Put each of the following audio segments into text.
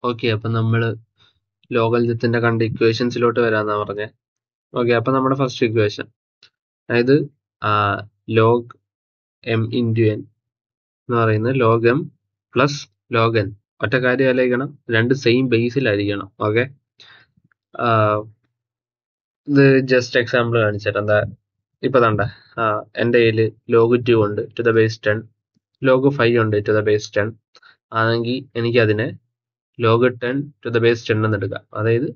Okay, അപ്പൊ നമ്മള് ലോഗരിതത്തിന്റെ കണ്ട ഇക്വേഷൻസിലോട്ട് വരാന്നാ പറഞ്ഞേ. ഓക്കെ, അപ്പൊ നമ്മുടെ ഫസ്റ്റ് ഇക്വേഷൻ, അതായത് ലോഗ് എം ഇൻറ്റു എൻ എന്ന് പറയുന്നത് log M plus log N. ഒറ്റ കാര്യം ആലോചിക്കണം, രണ്ട് സെയിം ബേസിലായിരിക്കണം. ഓക്കെ, ഇത് ജസ്റ്റ് എക്സാമ്പിൾ കാണിച്ചുതരാം. എന്താ ഇപ്പൊ തണ്ട എൻ്റെ കയ്യിൽ ലോഗ് 2 ഉണ്ട് ടു ദ ബേസ് 10, ലോഗ് 5 ഉണ്ട് ടു ദ ബേസ് 10 ആണെങ്കിൽ എനിക്ക് അതിനെ ലോഗ് 10 ടു ദ ബേസ് 10 എന്ന് എടുക്കാം. അതായത്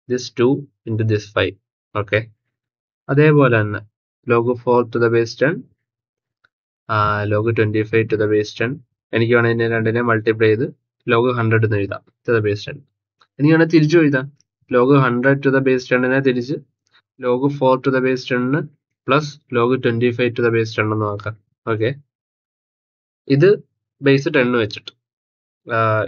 ദിസ് 2 ഇൻറ്റു ദിസ് 5. ഓക്കെ, അതേപോലെ തന്നെ log 4 to the base 10, log 25 to the base 10. എനിക്ക് വേണമെങ്കിൽ രണ്ടിനെ മൾട്ടിപ്ലൈ ചെയ്ത് ലോഗ് 100 എന്ന് എഴുതാം ടു ദ ബേസ് 10. എനിക്ക് വേണമെങ്കിൽ തിരിച്ചു എഴുതാം, ലോഗ് 100 ടു ദ ബേസ് 10നെ തിരിച്ച് log 4 to the base 10 plus log 25 to the base 10 എന്ന് നോക്കാം. ഓക്കെ, ഇത് ബേസ് 10 വെച്ചിട്ട്,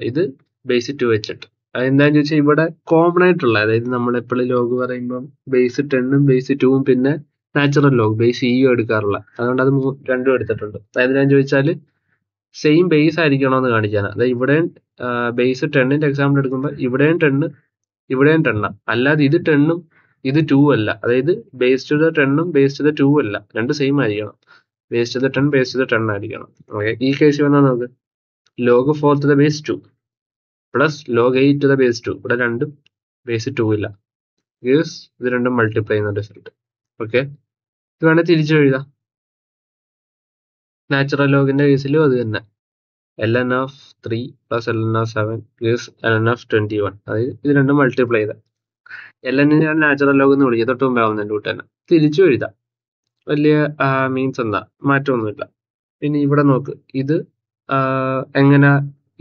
ഇത് ബേസ് 2 വെച്ചിട്ട്. അതെന്താന്ന് ചോദിച്ചാൽ ഇവിടെ കോമൺ ആയിട്ടുള്ള, അതായത് നമ്മൾ എപ്പോഴും ലോഗ് പറയുമ്പോൾ ബേസ് 10ഉം ബേസ് 2ഉം പിന്നെ നാച്ചുറൽ ലോഗ് ബേസ് ഇയും എടുക്കാറുള്ള, അതുകൊണ്ട് അത് രണ്ടും എടുത്തിട്ടുണ്ട്. അതായത് ഞാൻ ചോദിച്ചാൽ സെയിം ബേസ് ആയിരിക്കണമെന്ന് കാണിക്കാനാണ്. അതായത് ഇവിടെയും ബേസ് 10ന്റെ എക്സാമ്പിൾ എടുക്കുമ്പോൾ ഇവിടെയും 10, ഇവിടെയും 10, അല്ലാതെ ഇത് 10ഉം ഇത് 2 അല്ല. അതായത് ബേസ് ടു ദ 10ഉം ബേസ് ടു ദ 2 അല്ല, രണ്ട് സെയിം ആയിരിക്കണം. Base to the 10 base to the 10 ആയിരിക്കണം. ഓക്കെ, ഈ കേസ് വന്നാൽ നമുക്ക് log 4 to the base 2 plus log 8 to the base 2, ഇവിടെ രണ്ടും ബേസ് 2 ഇല്ല, ഇത് രണ്ടും മൾട്ടിപ്ലൈ ചെയ്യുന്ന റിസൾട്ട്. ഓക്കെ, ഇത് വേണേൽ തിരിച്ചു എഴുതാം. നാച്ചുറൽ ലോഗിന്റെ കേസിലും അത് തന്നെ, ln of 3 plus ln of 7 gives ln of 21. അതായത് ഇത് രണ്ടും മൾട്ടിപ്ലൈ ചെയ്താൽ ln ഞാൻ നാച്ചുറൽ ലോഗ് എന്ന് വിളിക്കുക, തൊട്ട് മുമ്പേ ആവുന്നതിന്റെ കൂട്ട് തന്നെ തിരിച്ചു എഴുതാം. വലിയ മീൻസ് എന്താ മാറ്റമൊന്നുമില്ല. പിന്നെ ഇവിടെ നോക്ക്, ഇത് എങ്ങനെ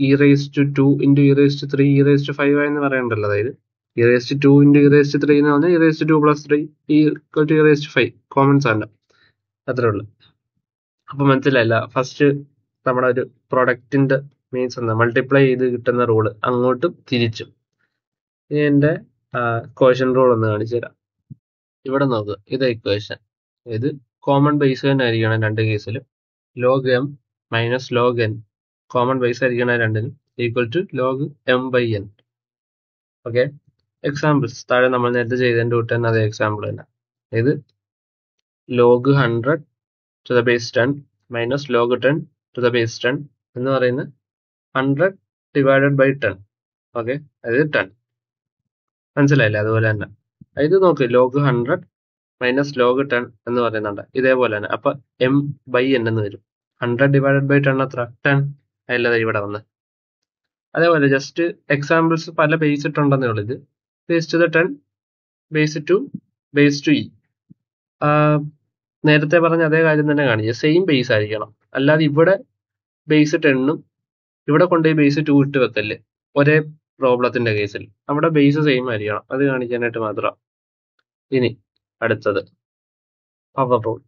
e⁻² ഇൻറ്റു e⁻3 e⁻5 എന്ന് പറയണ്ടല്ലോ. അതായത് e⁻2 ഇൻറ്റു e⁻3 എന്ന് പറഞ്ഞാൽ e⁻2 പ്ലസ് 3 e⁻5 കോമൺ സാധനം, അത്രേ ഉള്ളൂ. അപ്പൊ മനസ്സിലായില്ല, ഫസ്റ്റ് നമ്മുടെ ഒരു പ്രൊഡക്റ്റിന്റെ മീൻസ് എന്താ, മൾട്ടിപ്ലൈ ചെയ്ത് കിട്ടുന്ന റൂള് അങ്ങോട്ടും തിരിച്ചും. ഇനി എന്റെ ക്വോഷ്യൻ റൂൾ ഒന്ന് കാണിച്ചു തരാം. ഇവിടെ നോക്ക്, ഇത് ഇക്വേഷൻ, ഇത് കോമൺ ബേസ് തന്നെ ആയിരിക്കണം രണ്ട് കേസിലും. Log M minus log N common base ആയിരിക്കണം രണ്ടിനും, equal to log M by N. Okay, examples താഴെ നമ്മൾ നേരത്തെ ചെയ്തതിന്റെ കൂട്ട് തന്നെ അതേ എക്സാമ്പിൾ തന്നെ. ഇത് log 100 to the base 10 minus log 10 to the base 10 എന്ന് പറയുന്നത് 100 ഡിവൈഡഡ് ബൈ 10. ഓക്കെ, അതായത് 10. മനസ്സിലായില്ലേ? അതുപോലെ തന്നെ ഇത് നോക്ക്, ലോഗ് 100 മൈനസ് ലോഗ് 10 എന്ന് പറയുന്നുണ്ട്, ഇതേപോലെ തന്നെ. അപ്പൊ എം ബൈ എൻ എന്ന് വരും. 100 ഡിവൈഡഡ് ബൈ 10 എത്ര? 10. അല്ലാതെ ഇവിടെ വന്ന് അതേപോലെ ജസ്റ്റ് എക്സാമ്പിൾസ് പല ബേസ് ഇട്ടുണ്ടെന്നേ ഉള്ളൂ. ഇത് base to the 10, base two, base two E. നേരത്തെ പറഞ്ഞ അതേ കാര്യം തന്നെ കാണിക്കുക, സെയിം ബേസ് ആയിരിക്കണം. അല്ലാതെ ഇവിടെ ബേസ് 10ഉം ഇവിടെ കൊണ്ടുപോയി ബേസ് 2 ഇട്ട് വെക്കല്ലേ ഒരേ പ്രോബ്ലത്തിന്റെ കേസിൽ. അവിടെ ബേസ് സെയിം ആയിരിക്കണം, അത് കാണിക്കാനായിട്ട് മാത്രം. ഇനി അടുത്തത് പവർ റൂൾ.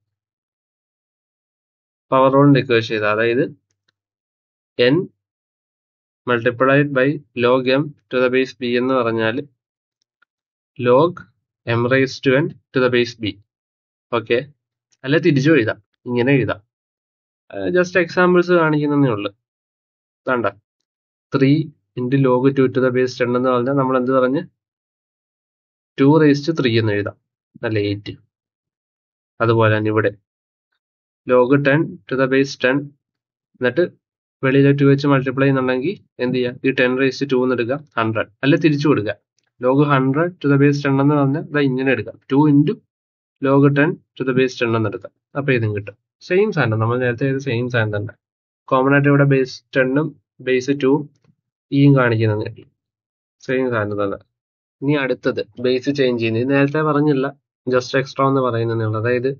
പവർ റൂളിന്റെ ഇക്വേഷൻ ചെയ്ത, അതായത് n multiplied by log M to the base B എന്ന് പറഞ്ഞാൽ log m⁻n to the base B. Okay, അല്ലെ തിരിച്ചു എഴുതാം, ഇങ്ങനെ എഴുതാം. ജസ്റ്റ് എക്സാമ്പിൾസ് കാണിക്കുന്നതേ ഉള്ളൂ. വേണ്ട, 3 into log 2 to the base 10 എന്ന് പറഞ്ഞാൽ നമ്മൾ എന്ത് പറഞ്ഞ് 2⁻³ എന്ന് എഴുതാം, അല്ല 8. അതുപോലെ തന്നെ ഇവിടെ ലോഗ് 10 ടു ദ ബേസ് 10 എന്നിട്ട് വെളിയിലെ 2 വെച്ച് മൾട്ടിപ്ലൈ ചെയ്യുന്നുണ്ടെങ്കിൽ എന്ത് ചെയ്യാം, ഈ 10⁻² എന്ന് എടുക്കാം, 100, അല്ലെ തിരിച്ചു കൊടുക്കുക. ലോഗ് 100 ടു ദ ബേസ് 10 എന്ന് പറഞ്ഞാൽ ഇതാ ഇങ്ങനെ എടുക്കാം, 2 into log 10 to the base 10 എന്ന് എടുക്കാം. അപ്പൊ ഇതും കിട്ടും. സെയിം സാധനം, നമ്മൾ നേരത്തെ ചെയ്ത സെയിം സാധനം തന്നെ. കോമൺ ആയിട്ട് ഇവിടെ ബേസ് 10ഉം ബേസ് 2ഉം ഇയും കാണിക്കുന്നത് കിട്ടി, സെയിം സാധനം തന്നെ. ഇനി അടുത്തത് ബേസ് ചേഞ്ച് ചെയ്യുന്നത്, നേരത്തെ പറഞ്ഞില്ല, ജസ്റ്റ് എക്സ്ട്രാ എന്ന് പറയുന്നതേ ഉള്ളൂ. അതായത്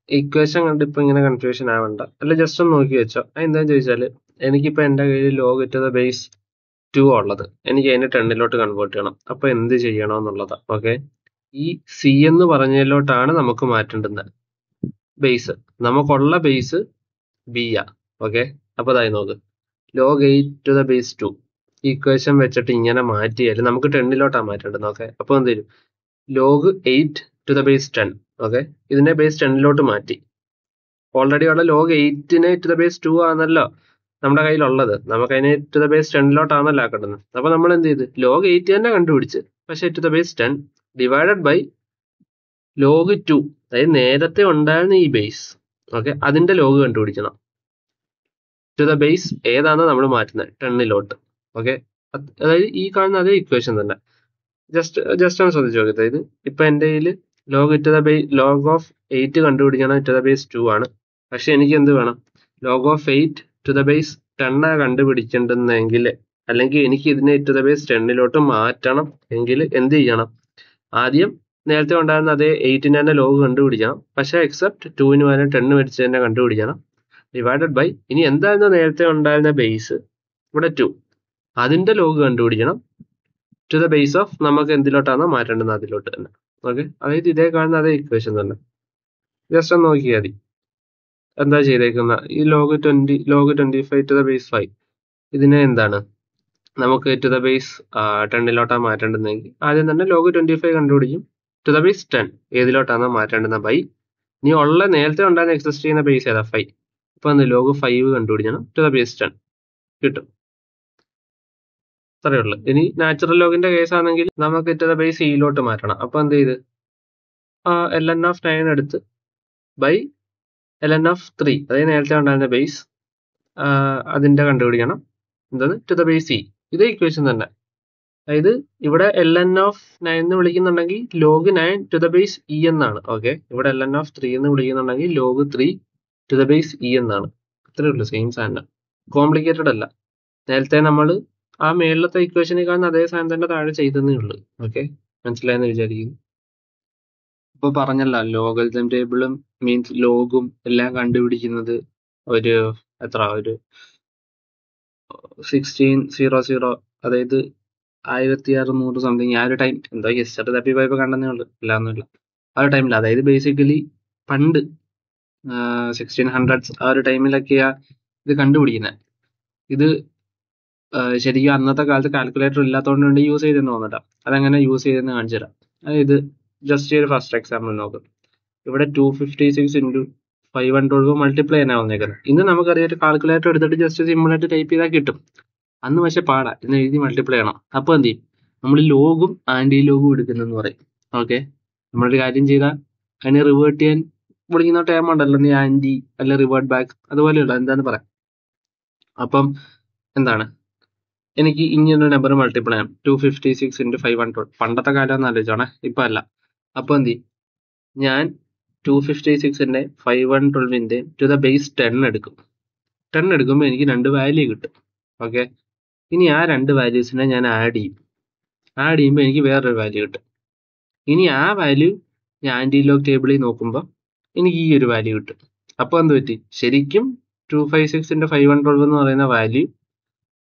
ഇക്വേഷൻ കണ്ട് ഇപ്പൊ ഇങ്ങനെ കൺഫ്യൂഷൻ ആവണ്ട, അല്ല ജസ്റ്റ് ഒന്ന് നോക്കി വെച്ചോ. എന്താന്ന് ചോദിച്ചാല് എനിക്കിപ്പോ എന്റെ കയ്യിൽ ലോഗ് ടു ദ ബേസ് 2 ഉള്ളത്, എനിക്ക് അതിനെ 10ലോട്ട് കൺവേർട്ട് ചെയ്യണം. അപ്പൊ എന്ത് ചെയ്യണം എന്നുള്ളതാ. ഓക്കെ, ഈ സി എന്ന് പറഞ്ഞതിലോട്ടാണ് നമുക്ക് മാറ്റേണ്ടുന്നത് ബേസ്. നമുക്കുള്ള ബേസ് ബി ആ. ഓക്കെ, അപ്പൊ അതായി നോക്ക്, log 8 to the base 2 equation വെച്ചിട്ട് ഇങ്ങനെ മാറ്റിയാൽ നമുക്ക് 10ലോട്ടാണ് മാറ്റേണ്ടത്. ഓക്കെ, അപ്പൊ എന്ത് വരും, log 8 to the base 10. Okay, ഇതിനെ ബേസ് 10ലോട്ട് മാറ്റി. ഓൾറെഡി ഉള്ള ലോഗ് 8നെ ടു ദ ബേസ് 2 ആണല്ലോ നമ്മുടെ കയ്യിലുള്ളത്. നമുക്ക് അതിനെ ടു ദ ബേസ് 10 ആക്കേണ്ടത്. അപ്പൊ നമ്മൾ എന്ത് ചെയ്ത് ലോഗ് 8 തന്നെ കണ്ടുപിടിച്ച്, പക്ഷെ to the base 10 divided by log 2, അതായത് നേരത്തെ ഉണ്ടായിരുന്ന ഈ ബേസ്, ഓക്കെ, അതിന്റെ ലോഗ് കണ്ടുപിടിക്കണം. ടു ദ ബേസ് ഏതാണോ നമ്മൾ മാറ്റുന്നത് 10 ഓക്കെ. അതായത് ഈ കാണുന്ന അതേ ഇക്വേഷൻ തന്നെ. ജസ്റ്റ് ഒന്ന് ശ്രദ്ധിച്ചു നോക്കി. അതായത് ഇപ്പൊ എന്റെ കയ്യിൽ ലോഗ് ഓഫ് 8 കണ്ടുപിടിക്കണം, ടു ദ ബേസ് 2 ആണ്. പക്ഷെ എനിക്ക് എന്ത് വേണം? Log of 8 to the base 10 കണ്ടുപിടിച്ചിട്ടുണ്ടെങ്കിൽ, അല്ലെങ്കിൽ എനിക്ക് ഇതിനെ ടു ദ ബേസ് 10 മാറ്റണം എങ്കിൽ എന്ത് ചെയ്യണം? ആദ്യം നേരത്തെ ഉണ്ടായിരുന്ന അതേ 8ന്റെ തന്നെ ലോഗ് കണ്ടുപിടിക്കണം, പക്ഷെ എക്സെപ്റ്റ് 2ന് പകരം 10 വെച്ച് തന്നെ കണ്ടുപിടിക്കണം. ഡിവൈഡഡ് ബൈ, ഇനി എന്തായിരുന്നു നേരത്തെ ഉണ്ടായിരുന്ന ബേസ്, ഇവിടെ 2, അതിന്റെ ലോഗ് കണ്ടുപിടിക്കണം ടു ദ ബേസ് ഓഫ് നമുക്ക് എന്തിലോട്ടാണോ മാറ്റേണ്ടത് അതിലോട്ട് തന്നെ. ഓക്കെ, അതായത് ഇതേ കാണുന്ന അതേ ഇക്വേഷൻ തന്നെ. ജസ്റ്റ് ഒന്ന് നോക്കിയാൽ മതി എന്താ ചെയ്തേക്കുന്ന. ഈ ലോഗ് 25 ടു ദ ബേസ് 5, ഇതിനെ എന്താണ് നമുക്ക് ടു ദ ബേസ് 10 മാറ്റേണ്ടതെങ്കിൽ ആദ്യം തന്നെ ലോഗ് 25 കണ്ടുപിടിക്കും. ടു ദ ബേസ് 10 ഏതിലോട്ടാണോ മാറ്റേണ്ടുന്ന ബൈ, ഇനി ഉള്ള നേരത്തെ ഉണ്ടായിരുന്ന എക്സിസ്റ്റ് ചെയ്യുന്ന ബേസ് ഏതാ 5. അപ്പൊ ലോഗ് 5 കണ്ടുപിടിക്കണം, ടു ദ ബേസ് 10 കിട്ടും. അത്രയേ ഉള്ളൂ. ഇനി നാച്ചുറൽ ലോഗിന്റെ കേസ് ആണെങ്കിൽ നമുക്ക് ടു ദ ബേസ് ഇയിലോട്ട് മാറ്റണം. അപ്പൊ എന്ത് ചെയ്ത് ln ഓഫ് 9 എടുത്ത് ബൈ ln ഓഫ് 3, അതായത് നേരത്തെ ഉണ്ടായിരുന്ന ബേസ് അതിന്റെ കണ്ടുപിടിക്കണം, എന്താണ് ടു ദ ബേസ് ഇ. ഇതേ ഇക്വേഷൻ തന്നെ. അതായത് ഇവിടെ ln ഓഫ് 9 എന്ന് വിളിക്കുന്നുണ്ടെങ്കിൽ log 9 to the base e എന്നാണ്. ഓക്കെ, ഇവിടെ ln ഓഫ് 3 എന്ന് വിളിക്കുന്നുണ്ടെങ്കിൽ log 3 to the base e എന്നാണ്. ഇത്രയേ ഉള്ളൂ, സെയിം സാധനം, കോംപ്ലിക്കേറ്റഡ് അല്ല. നേരത്തെ നമ്മൾ ആ മേളിലത്തെ ഇക്വേഷനെ കാണുന്ന അതേ സാധനം തന്നെ താഴെ ചെയ്തതേ ഉള്ളൂ. ഓക്കെ, മനസ്സിലായെന്ന് വിചാരിക്കുന്നു. ഇപ്പൊ പറഞ്ഞല്ല, ലോഗരിതം ടേബിളും മീൻസ് ലോഗും എല്ലാം കണ്ടുപിടിക്കുന്നത് ഒരു 1600, അതായത് 1600 സംതിങ് ആ ഒരു ടൈം, എന്തോ ഹിസ്റ്ററി തപ്പി പോയപ്പോ കണ്ടെന്നേ ഉള്ളൂ, ഇല്ലാന്നില്ല. ആ ഒരു ടൈമിൽ, അതായത് ബേസിക്കലി പണ്ട് 1600s ആ ഒരു ടൈമിലൊക്കെയാ ഇത് കണ്ടുപിടിക്കുന്നത്. ഇത് ശരിക്കും അന്നത്തെ കാലത്ത് കാൽക്കുലേറ്റർ ഇല്ലാത്തതുകൊണ്ട് യൂസ് ചെയ്തെന്ന് തോന്നട്ടാ. അതെങ്ങനെ യൂസ് ചെയ്തെന്ന് കാണിച്ചു തരാം. അതായത് ജസ്റ്റ് ഒരു ഫസ്റ്റ് എക്സാമ്പിൾ നോക്കും. ഇവിടെ 256 ഇൻറ്റു 512 മൾട്ടിപ്ലൈ ചെയ്യാനാണ് വന്നേക്കുന്നത്. ഇന്ന് നമുക്കറിയാം ഒരു കാൽക്കുലേറ്റർ എടുത്തിട്ട് ജസ്റ്റ് സിമ്പിൾ ആയിട്ട് ടൈപ്പ് ചെയ്താൽ കിട്ടും. അന്ന് പക്ഷെ പാടാ, ഇന്ന് എഴുതി മൾട്ടിപ്ലൈ ചെയ്യണം. അപ്പൊ എന്ത് ചെയ്യും? നമ്മൾ ലോഗും ആന്റി ലോഗും എടുക്കുന്നെന്ന് പറയും. ഓക്കെ, നമ്മളൊരു കാര്യം ചെയ്താൽ അതിനെ റിവേർട്ട് ചെയ്യാൻ വിളിക്കുന്ന ടേം ഉണ്ടല്ലോ, നീ ആന്റി അല്ല റിവേർട്ട് ബാക്ക്, അതുപോലെയുള്ള എന്താന്ന് പറയാം. അപ്പം എന്താണ്, എനിക്ക് ഇങ്ങനൊരു നമ്പർ മൾട്ടിപ്ലൈ ചെയ്യാം, 256 ഇൻറ്റു 512. പണ്ടത്തെ കാലം ഒന്ന് ആലോചിച്ചോണേ, ഇപ്പൊ അല്ല. അപ്പൊ എന്ത് ചെയ്യും? ഞാൻ 256ന്റെ 512ന്റെ ടു ദ ബേസ് 10 എടുക്കും. 10 എടുക്കുമ്പോൾ എനിക്ക് 2 വാല്യൂ കിട്ടും. ഓക്കെ, ഇനി ആ 2 വാല്യൂസിനെ ഞാൻ ആഡ് ചെയ്യും. ആഡ് ചെയ്യുമ്പോൾ എനിക്ക് വേറൊരു വാല്യൂ കിട്ടും. ഇനി ആ വാല്യൂ ഞാൻ ആന്റി ലോഗ് ടേബിളിൽ നോക്കുമ്പോൾ എനിക്ക് ഈ ഒരു വാല്യൂ കിട്ടും. അപ്പൊ എന്ത് പറ്റി? ശരിക്കും 256ന്റെ 512 എന്ന് പറയുന്ന വാല്യൂ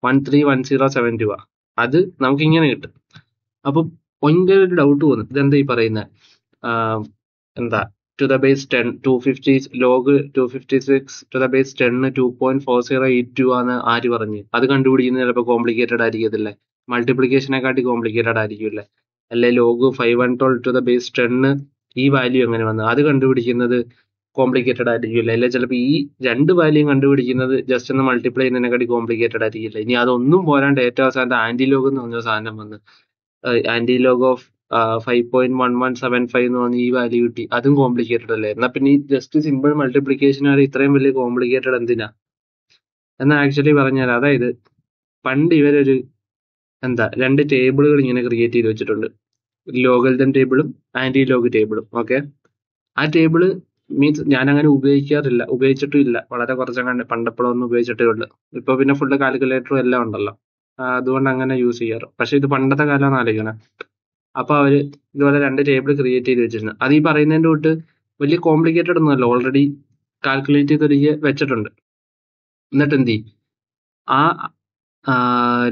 131072 ആ. അത് നമുക്ക് ഇങ്ങനെ കിട്ടും. അപ്പൊ ഭയങ്കര ഒരു ഡൗട്ട് തോന്നും, ഇതെന്താ ഈ പറയുന്നത്, എന്താ to the base 10 250 log 256 to the base 10 2.4082 ആണ് ആര് പറഞ്ഞ്? അത് കണ്ടുപിടിക്കുന്നത് ചിലപ്പോൾ കോംപ്ലിക്കേറ്റഡ് ആയിരിക്കത്തില്ലേ, മൾട്ടിപ്ലിക്കേഷനെക്കാട്ടി കോംപ്ലിക്കേറ്റഡ് ആയിരിക്കില്ലേ? അല്ലെ ലോഗ് 512 ടു ദ ബേസ് 10 ഈ വാല്യൂ എങ്ങനെ വന്നു അത് കണ്ടുപിടിക്കുന്നത് കോംപ്ലിക്കേറ്റഡ് ആയിരിക്കില്ല. അല്ലെ ചിലപ്പോൾ ഈ 2 വാല്യൂ കണ്ടുപിടിക്കുന്നത് ജസ്റ്റ് ഒന്ന് മൾട്ടിപ്ലൈ ചെയ്യുന്നതിനെക്കാട്ടി കോംപ്ലിക്കേറ്റഡ് ആയിരിക്കില്ല. ഇനി അതൊന്നും പോരാണ്ട് ഏറ്റവും അവസാനത്തെ ആന്റി ലോഗ് എന്ന് പറഞ്ഞ സാധനം വന്ന് ആന്റി ലോഗ് ഓഫ് 5.1175 എന്ന് പറഞ്ഞ ഈ വാല്യൂ കിട്ടി, അതും കോംപ്ലിക്കേറ്റഡ് അല്ലേ? എന്നാ പിന്നെ ഈ ജസ്റ്റ് സിമ്പിൾ മൾട്ടിപ്ലിക്കേഷൻ ആണ് ഇത്രയും വലിയ കോംപ്ലിക്കേറ്റഡ് എന്തിനാ എന്നാ ആക്ച്വലി പറഞ്ഞാൽ. അതായത് പണ്ട് ഇവരൊരു 2 ടേബിളുകൾ ഇങ്ങനെ ക്രിയേറ്റ് ചെയ്ത് വെച്ചിട്ടുണ്ട്, ലോഗരിതം ടേബിളും ആന്റി ലോഗ് ടേബിളും. ഓക്കെ, ആ ടേബിള് മീൻസ് ഞാൻ അങ്ങനെ ഉപയോഗിച്ചിട്ടും ഇല്ല, വളരെ കുറച്ചങ്ങനെ പണ്ടപ്പോഴൊന്നും ഉപയോഗിച്ചിട്ടേ ഉള്ളൂ. ഇപ്പൊ പിന്നെ ഫുള്ള് കാൽക്കുലേറ്ററും എല്ലാം ഉണ്ടല്ലോ, അതുകൊണ്ട് അങ്ങനെ യൂസ് ചെയ്യാറ്. പക്ഷെ ഇത് പണ്ടത്തെ കാലമാണ് ആലോചിക്കണേ. അപ്പൊ അവര് ഇതുപോലെ 2 ടേബിൾ ക്രിയേറ്റ് ചെയ്ത് വെച്ചിരുന്നു. അത് ഈ പറയുന്നതിന്റെ തൊട്ട് വലിയ കോംപ്ലിക്കേറ്റഡ് ഒന്നുമല്ല, ഓൾറെഡി കാൽക്കുലേറ്റ് ചെയ്തൊരിക്കൽ വെച്ചിട്ടുണ്ട്. എന്നിട്ട് എന്ത് ചെയ്യും? ആ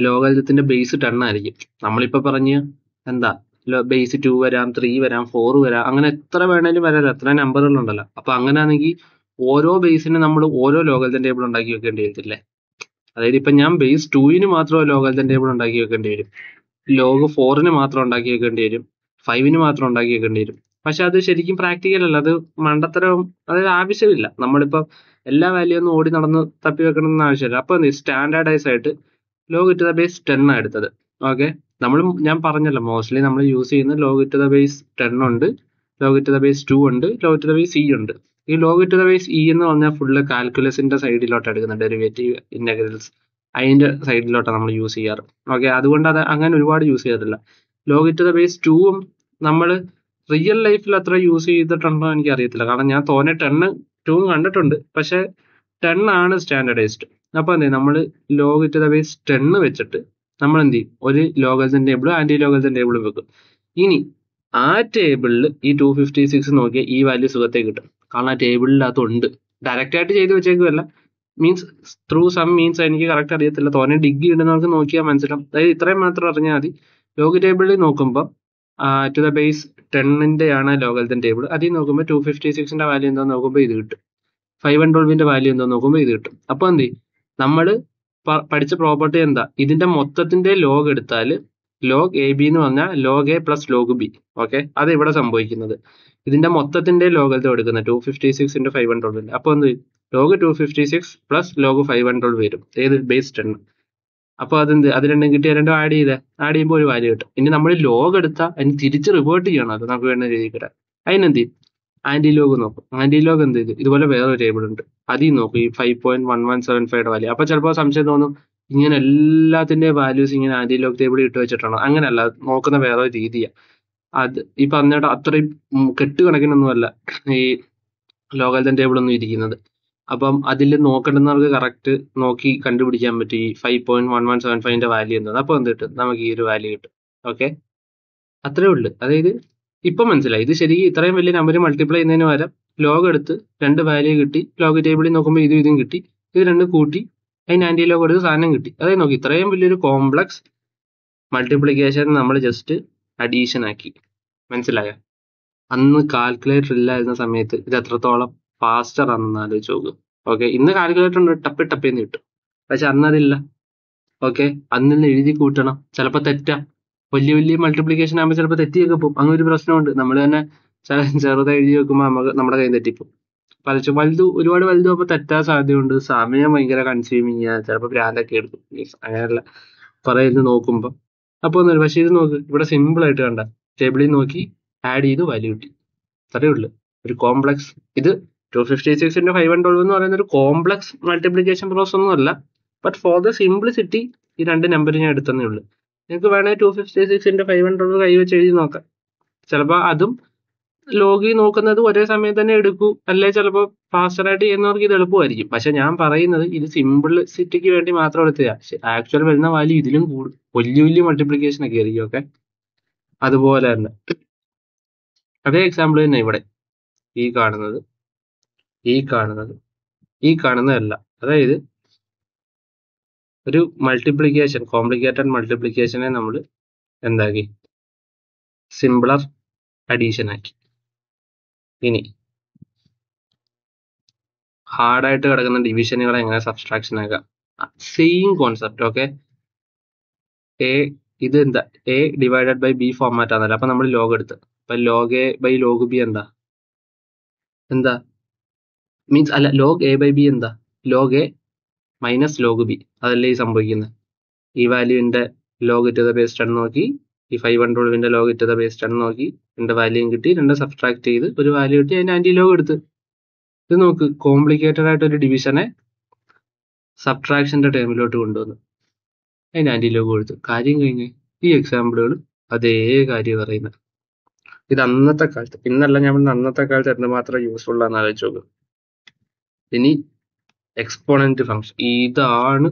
ലോഗരിതത്തിന്റെ ബേസ് 10 ആയിരിക്കും. നമ്മളിപ്പോ പറഞ്ഞ ബേസ് 2 വരാം, 3 വരാം, 4 വരാം, അങ്ങനെ എത്ര വേണേലും വരാം, എത്ര നമ്പറുകളുണ്ടല്ലോ. അപ്പൊ അങ്ങനെയാണെങ്കിൽ ഓരോ ബേസിന് നമ്മൾ ഓരോ ലോഗരിതം ടേബിൾ ഉണ്ടാക്കി വെക്കേണ്ടി വരത്തില്ലേ? അതായത് ഇപ്പൊ ഞാൻ ബേസ് 2ന് മാത്രം ലോഗരിതം ടേബിൾ ഉണ്ടാക്കി വെക്കേണ്ടി വരും, ലോഗ് 4ന് മാത്രം ഉണ്ടാക്കി വെക്കേണ്ടി വരും, 5ന് മാത്രം ഉണ്ടാക്കി വെക്കേണ്ടി വരും. പക്ഷെ അത് ശരിക്കും പ്രാക്ടിക്കൽ അല്ല, അത് മണ്ടത്തരം, അതായത് ആവശ്യമില്ല. നമ്മളിപ്പോ എല്ലാ വാല്യൂ ഒന്നും ഓടി നടന്ന് തപ്പി വെക്കണം എന്ന് ആവശ്യമില്ല. അപ്പൊ സ്റ്റാൻഡേർഡൈസ് ആയിട്ട് ലോഗ് ടു ദ ബേസ് 10 ആണ് എടുത്തത്. ഓക്കെ, ഞാൻ പറഞ്ഞല്ലോ മോസ്റ്റ്ലി നമ്മൾ യൂസ് ചെയ്യുന്ന ലോഗ് ടു ദ ബേസ് 10 ഉണ്ട്, ലോഗ് ടു ദ ബേസ് 2 ഉണ്ട്, log to the base E ഉണ്ട്. ഈ log to the base E എന്ന് പറഞ്ഞാൽ ഫുള്ള് കാൽക്കുലസിന്റെ സൈഡിലോട്ട് എടുക്കുന്നത്, ഡെറിവേറ്റീവ് ഇന്റഗ്രൽസ് അതിന്റെ സൈഡിലോട്ടാണ് നമ്മൾ യൂസ് ചെയ്യാറ്. ഓക്കെ, അതുകൊണ്ട് അത് അങ്ങനെ ഒരുപാട് യൂസ് ചെയ്തിട്ടില്ല. ലോഗ് ടു ദ ബേസ് 2ഉം നമ്മൾ റിയൽ ലൈഫിൽ അത്ര യൂസ് ചെയ്തിട്ടുണ്ടോ എനിക്ക് അറിയത്തില്ല, കാരണം ഞാൻ തോന്നെ 10 2ഉം കണ്ടിട്ടുണ്ട്, പക്ഷെ 10 ആണ് സ്റ്റാൻഡേർഡൈസ്ഡ്. അപ്പൊ നമ്മൾ ലോഗ് ടു ദ ബേസ് 10 വെച്ചിട്ട് നമ്മൾ എന്ത് ചെയ്യും, ഒരു ലോഗരിതം ടേബിളും ആന്റി ലോഗരിതം ടേബിളും വെക്കും. ഇനി ആ ടേബിളിൽ ഈ 256 നോക്കിയാൽ ഈ വാല്യൂ സുഖത്തെ കിട്ടും, കാരണം ആ ടേബിളിനകത്തുണ്ട്. ഡയറക്റ്റ് ആയിട്ട് ചെയ്ത് വെച്ചേക്കുമല്ല, മീൻസ് ത്രൂ സം മീൻസ് എനിക്ക് കറക്റ്റ് അറിയത്തില്ല, തോന്നെ ഡിഗ്രി ഉണ്ടെന്നവർക്ക് നോക്കിയാൽ മനസ്സിലാവും. അതായത് ഇത്രയും മാത്രം അറിഞ്ഞാൽ മതി. ലോഗ് ടേബിളിൽ നോക്കുമ്പോൾ ടു ദ ബേസ് 10 ആണ് ലോഗരിതം ടേബിൾ, അതിൽ നോക്കുമ്പോൾ 256ന്റെ വാല്യൂ എന്താ നോക്കുമ്പോൾ ഇത് കിട്ടും, 512ന്റെ വാല്യൂ എന്താ നോക്കുമ്പോൾ ഇത് കിട്ടും. അപ്പൊ എന്ത് ചെയ്യും, നമ്മൾ പഠിച്ച പ്രോപ്പർട്ടി എന്താ, ഇതിന്റെ മൊത്തത്തിന്റെ ലോഗ് എടുത്താൽ ലോഗ് എ ബി എന്ന് പറഞ്ഞാൽ log A plus log B. Okay, അത് ഇവിടെ സംഭവിക്കുന്നത് ഇതിന്റെ മൊത്തത്തിന്റെ ലോഗരിതം എടുക്കുന്നത് 256 into 512. അപ്പൊ എന്ത് ലോഗ് 256 പ്ലസ് ലോഗ് 512 വരും, ഏത് ബേസ് 10. അപ്പൊ അത് രണ്ടും കിട്ടിയ രണ്ടും ആഡ് ചെയ്യുമ്പോൾ ഒരു വാല്യൂ കിട്ടും. ഇനി നമ്മൾ ലോഗ് എടുത്താൽ അതിന് തിരിച്ച് റിവേർട്ട് ചെയ്യണം, അത് നമുക്ക് വേണ്ട രീതിയിൽ കിട്ടാൻ. അതിനെന്ത് ചെയ്യും, ആന്റി ലോഗ് നോക്കും. ആന്റി ലോഗ് എന്ത് ചെയ്തു, ഇതുപോലെ വേറെ ടേബിൾ ഉണ്ട്, അതിൽ നോക്കും ഈ 5.1175 വാല്യൂ. അപ്പൊ ചിലപ്പോൾ സംശയം തോന്നും, ഇങ്ങനെ എല്ലാത്തിന്റെ വാല്യൂസ് ഇങ്ങനെ ആന്റി ലോഗ് ടേബിൾ ഇട്ട് വെച്ചിട്ടാണോ? അങ്ങനെയല്ല, നോക്കുന്ന വേറെ രീതിയാണ്. അത് ഈ പറഞ്ഞിട്ട് അത്രയും കെട്ടുകണക്കിനൊന്നുമല്ല ഈ ലോഗരിതം ടേബിൾ ഒന്നും ഇരിക്കുന്നത്. അപ്പം അതിൽ നോക്കേണ്ടുന്നവർക്ക് കറക്റ്റ് നോക്കി കണ്ടുപിടിക്കാൻ പറ്റും ഈ 5.1175ന്റെ വാല്യൂ എന്നത്. അപ്പൊ എന്ത് കിട്ടും, നമുക്ക് ഈ ഒരു വാല്യൂ കിട്ടും. ഓക്കെ, അത്രേ ഉള്ളു. അതായത് ഇപ്പൊ മനസ്സിലായി, ഇത് ശരിക്കും ഇത്രയും വലിയ നമ്പർ മൾട്ടിപ്ലൈ ചെയ്യുന്നതിന് പകരം ലോഗ് എടുത്ത് രണ്ട് വാല്യൂ കിട്ടി, ലോഗ് ടേബിളിൽ നോക്കുമ്പോൾ ഇതും കിട്ടി, ഇത് രണ്ടും കൂട്ടി അതിന് ആന്റി ലോഗ് എടുത്ത് സാധനം കിട്ടി. അതായത് നോക്കി, ഇത്രയും വലിയൊരു കോംപ്ലക്സ് മൾട്ടിപ്ലിക്കേഷൻ നമ്മൾ ജസ്റ്റ് അഡീഷൻ ആക്കി. മനസ്സിലായ? അന്ന് കാൽക്കുലേറ്റർ ഇല്ലായിരുന്ന സമയത്ത് ഇത് എത്രത്തോളം ഫാസ്റ്റർ ആണെന്ന് ആലോചിച്ച് നോക്കും. ഓക്കെ, ഇന്ന് കാൽക്കുലേറ്റർ ഉണ്ട്, ടപ്പേന്ന് കിട്ടും, പക്ഷെ അന്നതില്ല. ഓക്കെ, അന്നിന്ന് എഴുതി കൂട്ടണം, ചിലപ്പോൾ തെറ്റാം. വലിയ മൾട്ടിപ്ലിക്കേഷൻ ആകുമ്പോൾ ചിലപ്പോൾ തെറ്റിയൊക്കെ പോകും. അങ്ങനെ ഒരു പ്രശ്നമുണ്ട്. നമ്മൾ തന്നെ ചെറുതായി എഴുതി വെക്കുമ്പോൾ നമ്മുടെ കയ്യിൽ തെറ്റിപ്പോകും. ഒരുപാട് വലുതാകുമ്പോൾ തെറ്റാൻ സാധ്യതയുണ്ട്. സമയം ഭയങ്കര കൺസ്യൂമിങ് ചെയ്യാൻ ചിലപ്പോൾ ഭ്രാന്തൊക്കെ എടുക്കും. അങ്ങനെയല്ല കുറെ ഇത് നോക്കുമ്പോൾ അപ്പോൾ ഒന്നുമില്ല. പക്ഷെ ഇത് നോക്ക്, ഇവിടെ സിമ്പിൾ ആയിട്ട് കണ്ട ടേബിളിൽ നോക്കി ആഡ് ചെയ്ത് വാല്യൂ കിട്ടി, അത്രയേ ഉള്ളൂ. ഒരു കോംപ്ലക്സ് ഇത് 256 into 512 എന്ന് പറയുന്ന ഒരു കോംപ്ലക്സ് മൾട്ടിപ്ലിക്കേഷൻ പ്രോസസ് ഒന്നും അല്ല. ബട്ട് ഫോർ ദ സിംപ്ലിസിറ്റി ഈ രണ്ട് നമ്പർ ഞാൻ എടുത്തതേ ഉള്ളൂ. നിങ്ങൾക്ക് വേണമെങ്കിൽ 256 into 512 കൈവച്ച് എഴുതി നോക്കാം. ചിലപ്പോൾ അതും ലോഗി നോക്കുന്നത് ഒരേ സമയം തന്നെ എടുക്കൂ, അല്ലെ ചിലപ്പോൾ ഫാസ്റ്ററായിട്ട് ചെയ്യുന്നവർക്ക് ഇത് എളുപ്പമായിരിക്കും. പക്ഷെ ഞാൻ പറയുന്നത് ഇത് സിംപ്ലിസിറ്റിക്ക് വേണ്ടി മാത്രം എടുത്തതാ. ആക്ച്വൽ വരുന്ന വാല്യൂ ഇതിലും കൂടും, വലിയ മൾട്ടിപ്ലിക്കേഷൻ ഒക്കെ ആയിരിക്കും. ഓക്കെ, അതുപോലെ തന്നെ അതേ എക്സാമ്പിൾ തന്നെ ഇവിടെ ഈ കാണുന്നതല്ല. അതായത് ഒരു മൾട്ടിപ്ലിക്കേഷൻ, കോംപ്ലിക്കേറ്റഡ് മൾട്ടിപ്ലിക്കേഷനെ നമ്മൾ എന്താക്കി, സിംപിളർ അഡീഷൻ ആക്കി. ഇനി ഹാർഡായിട്ട് കിടക്കുന്ന ഡിവിഷനുകളെ എങ്ങനെ സബ്സ്ട്രാക്ഷൻ ആക്കാം, സെയിം കോൺസെപ്റ്റ്. ഓക്കെ, ഇത് എന്താ, A divided by B format ആണല്ലോ. അപ്പൊ നമ്മൾ ലോഗ് എടുത്ത്, അപ്പൊ log A by log B എന്താ മീൻസ് അല്ല, ലോഗ് എ ബൈ ബി എന്താ, log A minus log B. അതല്ലേ ഈ സംഭവിക്കുന്നത്. ഈ വാല്യൂവിന്റെ ലോഗ് ടു ദ ബേസ് 10 നോക്കി, ഈ 512ന്റെ ലോഗ് ടു ദ ബേസ് 10 നോക്കി, രണ്ട് വാല്യൂയും കിട്ടി, രണ്ട് സബ്സ്ട്രാക്ട് ചെയ്ത് ഒരു വാല്യൂ കിട്ടി, അതിന്റെ ആന്റി ലോഗ് എടുത്ത്. ഇത് നോക്ക്, കോംപ്ലിക്കേറ്റഡ് ആയിട്ട് ഒരു ഡിവിഷനെ സബ്ട്രാക്ഷന്റെ ടേമിലോട്ട് കൊണ്ടുവന്നു, അതിന്റെ ആന്റി ലോഗ് കൊടുത്തു, കാര്യം കഴിഞ്ഞ്. ഈ എക്സാമ്പിളുകൾ അതേ കാര്യം പറയുന്നത്. ഇത് അന്നത്തെ കാലത്ത്, ഇന്നല്ല ഞാൻ അന്നത്തെ കാലത്ത് എന്തുമാത്രം യൂസ്ഫുൾ ആണെന്ന് ആലോചിച്ച് നോക്കും. ഇനി എക്സ്പോണന്റ് ഫംഗ്ഷൻ, ഇതാണ്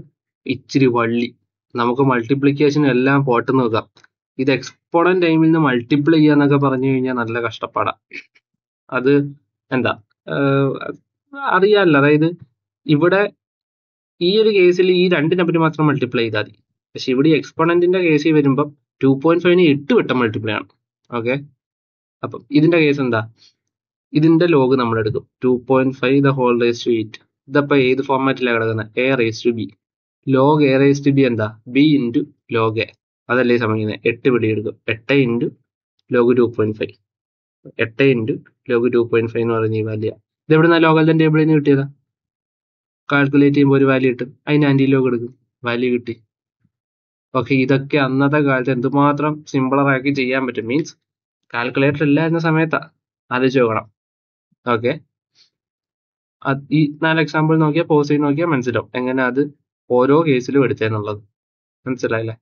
ഇച്ചിരി വള്ളി. നമുക്ക് മൾട്ടിപ്ലിക്കേഷൻ എല്ലാം പോട്ട് നോക്കാം. ഇത് എക്സ്പോണന്റ് ടൈമിൽ നിന്ന് മൾട്ടിപ്ലൈ ചെയ്യാന്നൊക്കെ പറഞ്ഞു കഴിഞ്ഞാൽ നല്ല കഷ്ടപ്പാടാണ്. അത് എന്താ അറിയാമല്ലോ. അതായത് ഇവിടെ ഈ ഒരു കേസിൽ ഈ രണ്ട് നമ്പർ മാത്രം മൾട്ടിപ്ലൈ ചെയ്താൽ മതി. പക്ഷെ ഇവിടെ എക്സ്പോണന്റിന്റെ കേസിൽ വരുമ്പം 2.5ന് 8 വട്ടം മൾട്ടിപ്ലൈ ആണ്. ഓക്കെ, അപ്പം ഇതിന്റെ കേസ് എന്താ, ഇതിന്റെ ലോഗ് നമ്മൾ എടുക്കും, 2.5 the whole raised to 8. ഇതപ്പോ ഏത് ഫോർമാറ്റിലാണ് കിടക്കുന്നത്, A raise to B. Log A raise to B എന്താ, ബി ഇൻറ്റു ലോഗ് എ. അതല്ലേ സംഭവിക്കുന്നത്, 8 പിടി എടുക്കും, 8 ഇൻറ്റു ലോഗ് 2.5, 8 ഇൻറ്റു ലോഗ് 2.5 എന്ന് പറയുന്ന ഈ വാല്യൂ. ഇത് എവിടുന്ന ലോഗരിതം ടേബിളിൽ നിന്ന് കിട്ടിയതാ. കാൽക്കുലേറ്റ് ചെയ്യുമ്പോൾ ഒരു വാല്യൂ കിട്ടും, അതിന് ആന്റി ലോഗ് എടുക്കും, വാല്യൂ കിട്ടി. ഓക്കെ, ഇതൊക്കെ അന്നത്തെ കാലത്ത് എന്തുമാത്രം സിമ്പിളർ ആക്കി ചെയ്യാൻ പറ്റും. മീൻസ് കാൽക്കുലേറ്റർ ഇല്ലായിരുന്ന സമയത്താ, ആലോചിച്ച് നോക്കണം. ഓക്കെ, ഈ 4 എക്സാമ്പിൾ നോക്കിയാൽ പോസ് ചെയ്ത് നോക്കിയാൽ മനസ്സിലാവും എങ്ങനെ അത് ഓരോ കേസിലും എടുത്തേന്നുള്ളത്. മനസ്സിലായില്ലേ?